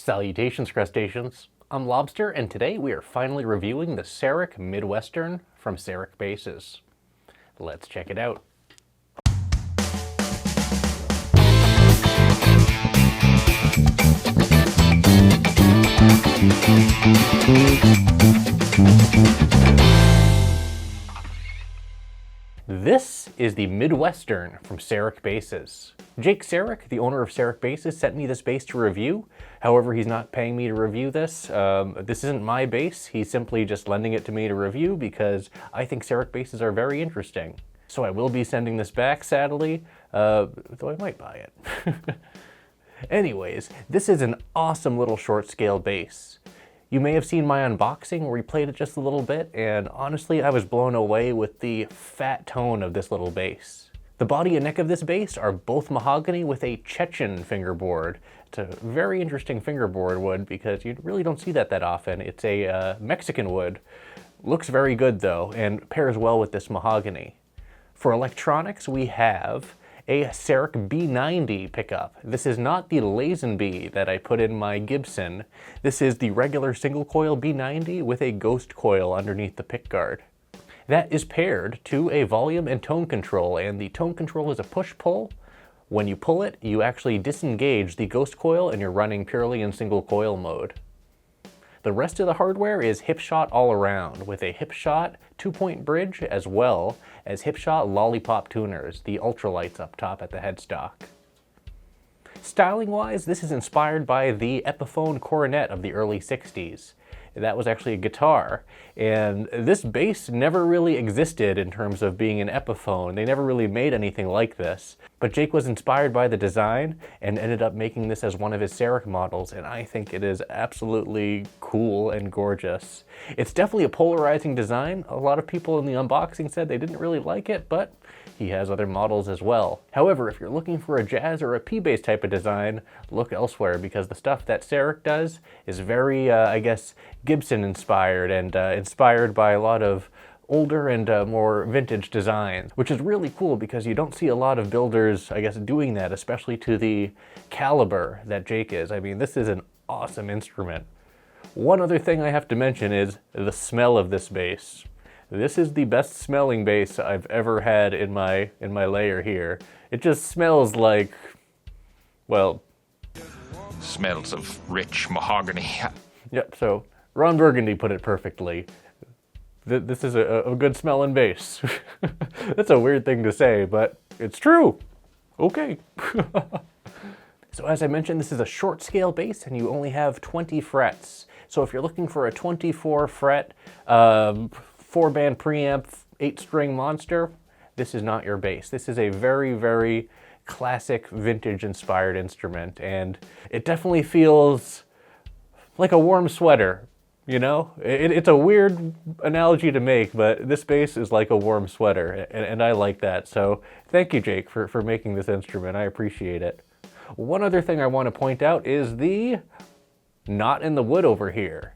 Salutations, crustaceans. I'm Lobster, and today we are finally reviewing the Serek Midwestern from Serek Basses. Let's check it out. This is the Midwestern from Serek Basses. Jake Serek, the owner of Serek Basses, sent me this bass to review. However, he's not paying me to review this. This isn't my bass. He's simply just lending it to me to review because I think Serek basses are very interesting. So I will be sending this back, sadly, though I might buy it. Anyways, this is an awesome little short scale bass. You may have seen my unboxing where we played it just a little bit, and honestly I was blown away with the fat tone of this little bass. The body and neck of this bass are both mahogany with a Chechen fingerboard. It's a very interesting fingerboard wood because you really don't see that often. It's a Mexican wood. Looks very good though, and pairs well with this mahogany. For electronics, we have a Serek B90 pickup. This is not the Lazenby that I put in my Gibson. This is the regular single coil B90 with a ghost coil underneath the pickguard. That is paired to a volume and tone control, and the tone control is a push-pull. When you pull it, you actually disengage the ghost coil and you're running purely in single coil mode. The rest of the hardware is Hipshot all around, with a Hipshot 2-point bridge as well as Hipshot lollipop tuners, the ultralights up top at the headstock. Styling-wise, this is inspired by the Epiphone coronet of the early 60s. That was actually a guitar, and this bass never really existed in terms of being an Epiphone. They never really made anything like this, but Jake was inspired by the design and ended up making this as one of his Serek models, and I think it is absolutely cool and gorgeous. It's definitely a polarizing design. A lot of people in the unboxing said they didn't really like it, but he has other models as well. However, if you're looking for a jazz or a P-bass type of design, look elsewhere because the stuff that Serek does is very, I guess, Gibson inspired and inspired by a lot of older and more vintage designs, which is really cool because you don't see a lot of builders, I guess, doing that, especially to the caliber that Jake is. I mean, this is an awesome instrument. One other thing I have to mention is the smell of this bass. This is the best smelling bass I've ever had in my layer here. It just smells like, well, smells of rich mahogany. Yep, so Ron Burgundy put it perfectly. This is a good smelling bass. That's a weird thing to say, but it's true. Okay. So as I mentioned, this is a short scale bass and you only have 20 frets. So if you're looking for a 24 fret, 4-band preamp, 8-string monster, this is not your bass. This is a very, very classic vintage inspired instrument, and it definitely feels like a warm sweater, you know? It's a weird analogy to make, but this bass is like a warm sweater, and I like that. So thank you, Jake, for making this instrument. I appreciate it. One other thing I want to point out is the knot in the wood over here.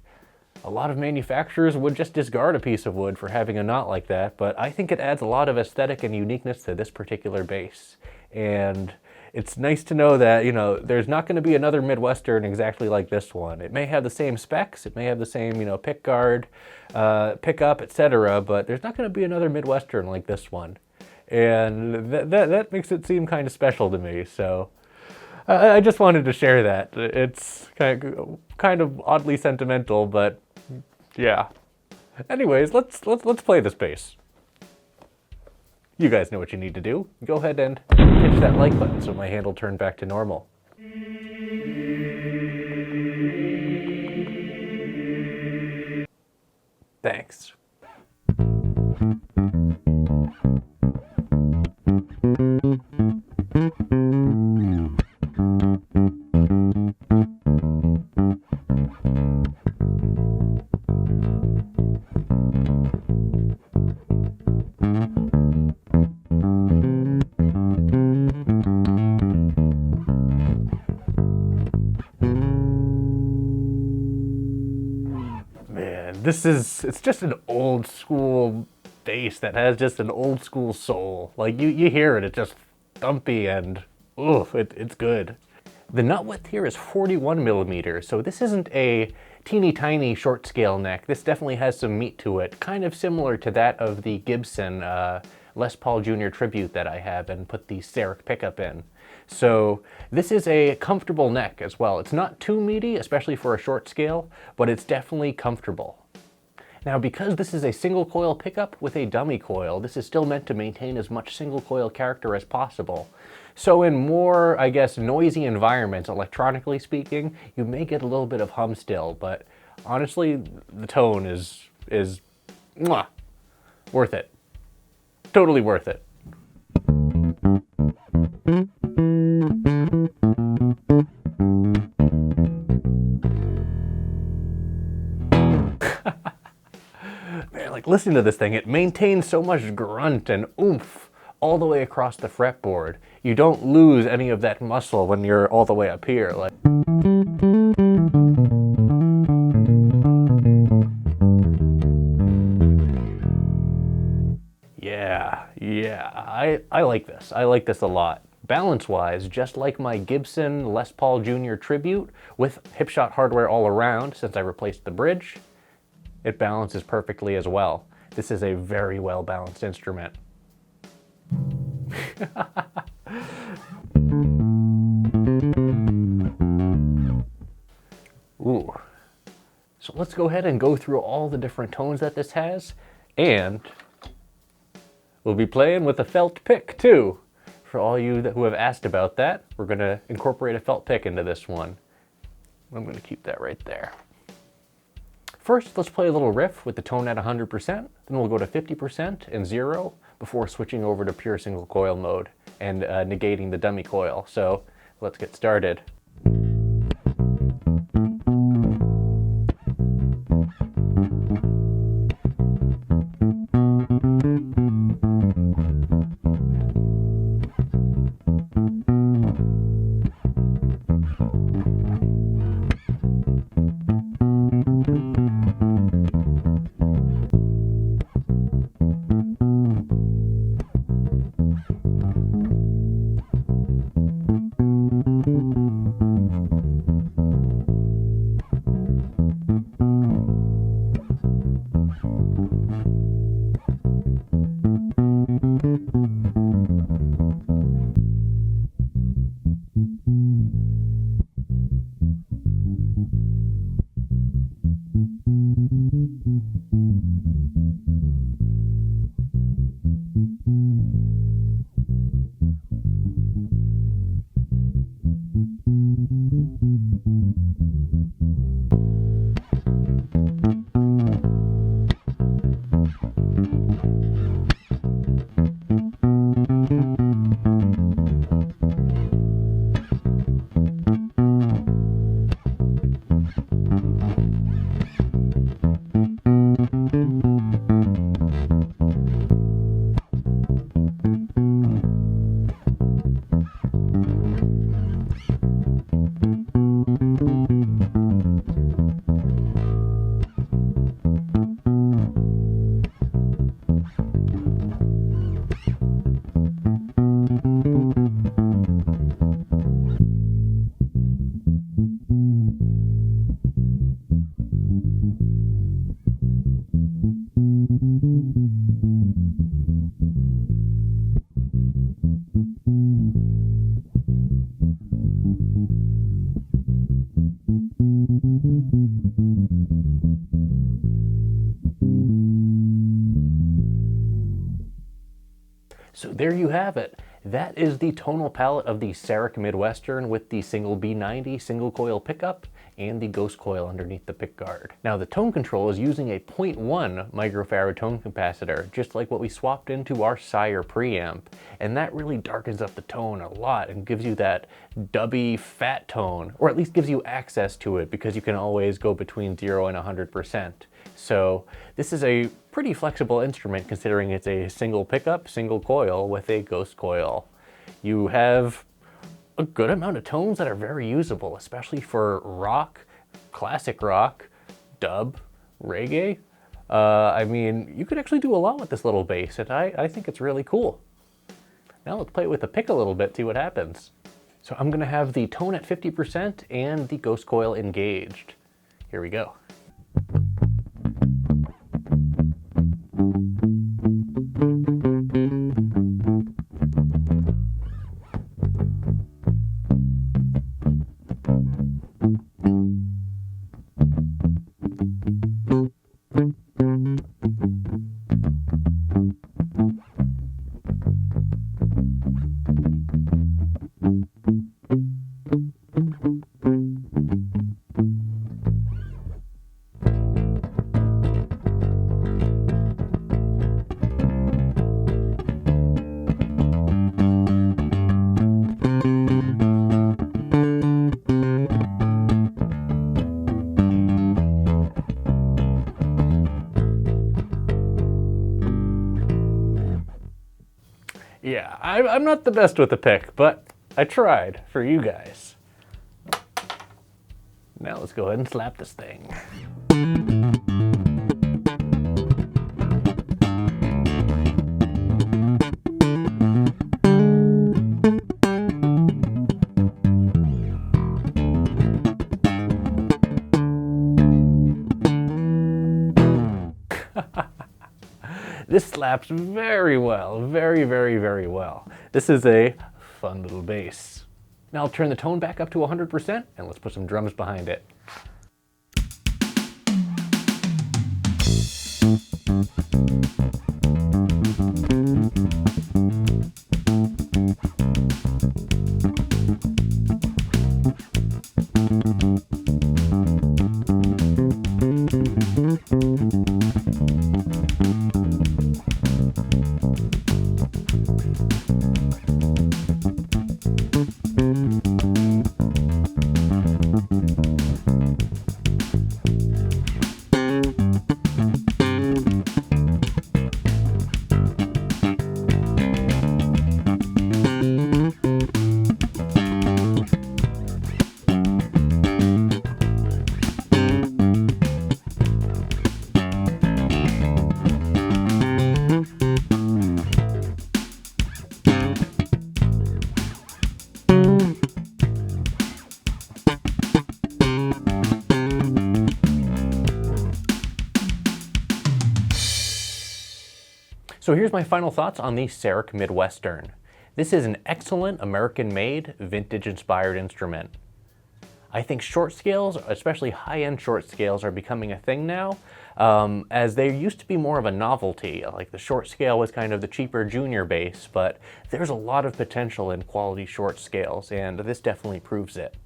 A lot of manufacturers would just discard a piece of wood for having a knot like that, but I think it adds a lot of aesthetic and uniqueness to this particular bass. And it's nice to know that, you know, there's not going to be another Midwestern exactly like this one. It may have the same specs, it may have the same, you know, pick guard, pickup, etc., but there's not going to be another Midwestern like this one. And that makes it seem kind of special to me, so I just wanted to share that. It's kind of oddly sentimental, but yeah. Anyways, let's play this bass. You guys know what you need to do. Go ahead and hit that like button so my hand will turn back to normal. Thanks. It's just an old school bass that has just an old school soul. Like you hear it, it's just thumpy and oof, it's good. The nut width here is 41 millimeters, so this isn't a teeny tiny short scale neck. This definitely has some meat to it, kind of similar to that of the Gibson Les Paul Jr. Tribute that I have and put the Serek pickup in. So this is a comfortable neck as well. It's not too meaty, especially for a short scale, but it's definitely comfortable. Now, because this is a single coil pickup with a dummy coil, this is still meant to maintain as much single coil character as possible. So in more, I guess, noisy environments, electronically speaking, you may get a little bit of hum still, but honestly, the tone is mwah, worth it. Totally worth it. Man, like, listen to this thing. It maintains so much grunt and oomph all the way across the fretboard. You don't lose any of that muscle when you're all the way up here. Like, yeah, I like this. I like this a lot. Balance-wise, just like my Gibson Les Paul Jr. Tribute, with Hipshot hardware all around since I replaced the bridge, it balances perfectly as well. This is a very well-balanced instrument. Ooh. So let's go ahead and go through all the different tones that this has, and we'll be playing with a felt pick too. For all you who have asked about that, we're going to incorporate a felt pick into this one. I'm going to keep that right there. First, let's play a little riff with the tone at 100%, then we'll go to 50% and 0 before switching over to pure single coil mode and negating the dummy coil. So let's get started. So there you have it. That is the tonal palette of the Serek Midwestern with the single B90 single coil pickup and the ghost coil underneath the pickguard. Now the tone control is using a 0.1 microfarad tone capacitor, just like what we swapped into our Sire preamp, and that really darkens up the tone a lot and gives you that dubby fat tone, or at least gives you access to it because you can always go between 0 and 100%. So this is a pretty flexible instrument considering it's a single pickup, single coil with a ghost coil. You have a good amount of tones that are very usable, especially for rock, classic rock, dub, reggae. I mean, you could actually do a lot with this little bass, and I think it's really cool. Now let's play it with the pick a little bit, see what happens. So I'm gonna have the tone at 50% and the ghost coil engaged. Here we go. Yeah, I'm not the best with the pick, but I tried for you guys. Now let's go ahead and slap this thing. This slaps very well, very well. This is a fun little bass. Now I'll turn the tone back up to 100% and let's put some drums behind it. So here's my final thoughts on the Serek Midwestern. This is an excellent American-made, vintage-inspired instrument. I think short scales, especially high-end short scales, are becoming a thing now, as they used to be more of a novelty. Like the short scale was kind of the cheaper junior bass, but there's a lot of potential in quality short scales, and this definitely proves it.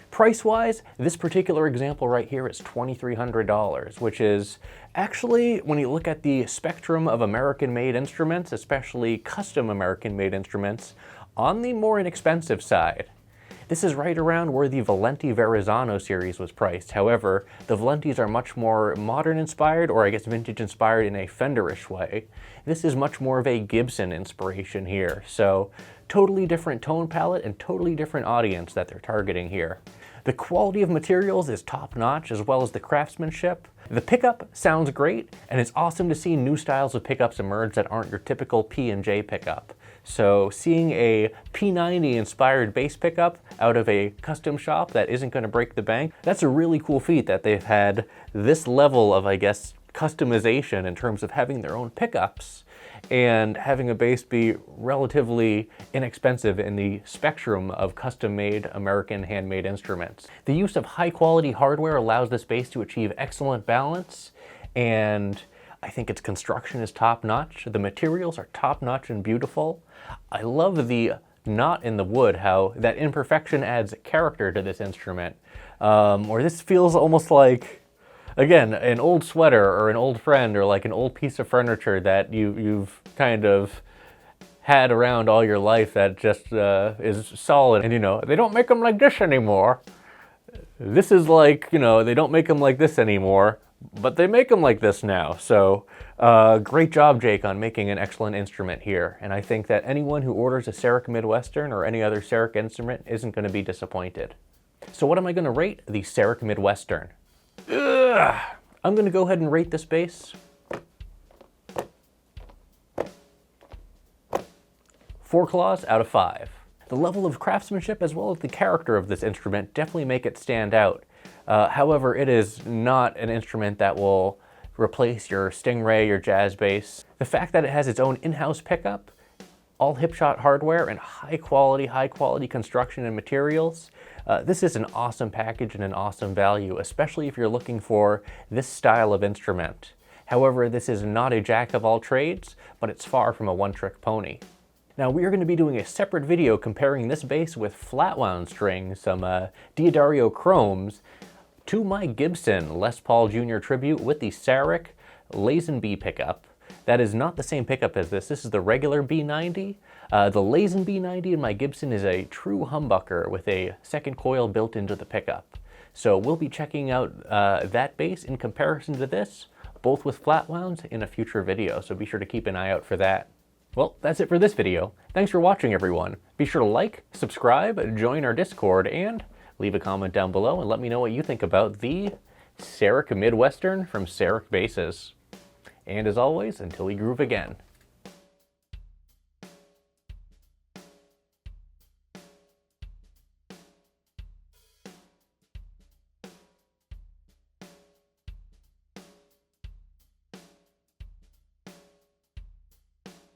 Price-wise, this particular example right here is $2,300, which is actually, when you look at the spectrum of American-made instruments, especially custom American-made instruments, on the more inexpensive side. This is right around where the Valenti Verrazzano series was priced. However, the Valentis are much more modern-inspired, or I guess vintage-inspired in a Fenderish way. This is much more of a Gibson inspiration here, so totally different tone palette and totally different audience that they're targeting here. The quality of materials is top-notch, as well as the craftsmanship. The pickup sounds great, and it's awesome to see new styles of pickups emerge that aren't your typical P&J pickup. So seeing a P90 inspired bass pickup out of a custom shop that isn't going to break the bank, that's a really cool feat that they've had this level of, I guess, customization in terms of having their own pickups and having a bass be relatively inexpensive in the spectrum of custom-made American handmade instruments. The use of high-quality hardware allows this bass to achieve excellent balance, and I think its construction is top-notch. The materials are top-notch and beautiful. I love the knot in the wood, how that imperfection adds character to this instrument. Or this feels almost like, again, an old sweater or an old friend or like an old piece of furniture that you've kind of had around all your life that just is solid. And, you know, they don't make them like this anymore. This is like, you know, they don't make them like this anymore, but they make them like this now. So great job, Jake, on making an excellent instrument here. And I think that anyone who orders a Serek Midwestern or any other Serek instrument isn't going to be disappointed. So what am I going to rate the Serek Midwestern? I'm going to go ahead and rate this bass 4 claws out of 5. The level of craftsmanship as well as the character of this instrument definitely make it stand out. However, it is not an instrument that will replace your Stingray, your jazz bass. The fact that it has its own in-house pickup, all Hipshot hardware, and high quality construction and materials, this is an awesome package and an awesome value, especially if you're looking for this style of instrument. However, this is not a jack of all trades, but it's far from a one-trick pony. Now, we are going to be doing a separate video comparing this bass with flat wound strings, some Diodario chromes, to my Gibson Les Paul Jr. Tribute with the Serek Lazenby pickup. That is not the same pickup as this. This is the regular B90. The Lazen B90 in my Gibson is a true humbucker with a second coil built into the pickup. So we'll be checking out that bass in comparison to this, both with flat wounds, in a future video, so be sure to keep an eye out for that. Well, that's it for this video. Thanks for watching, everyone. Be sure to like, subscribe, join our Discord, and leave a comment down below and let me know what you think about the Serek Midwestern from Serek Basses. And as always, until we groove again,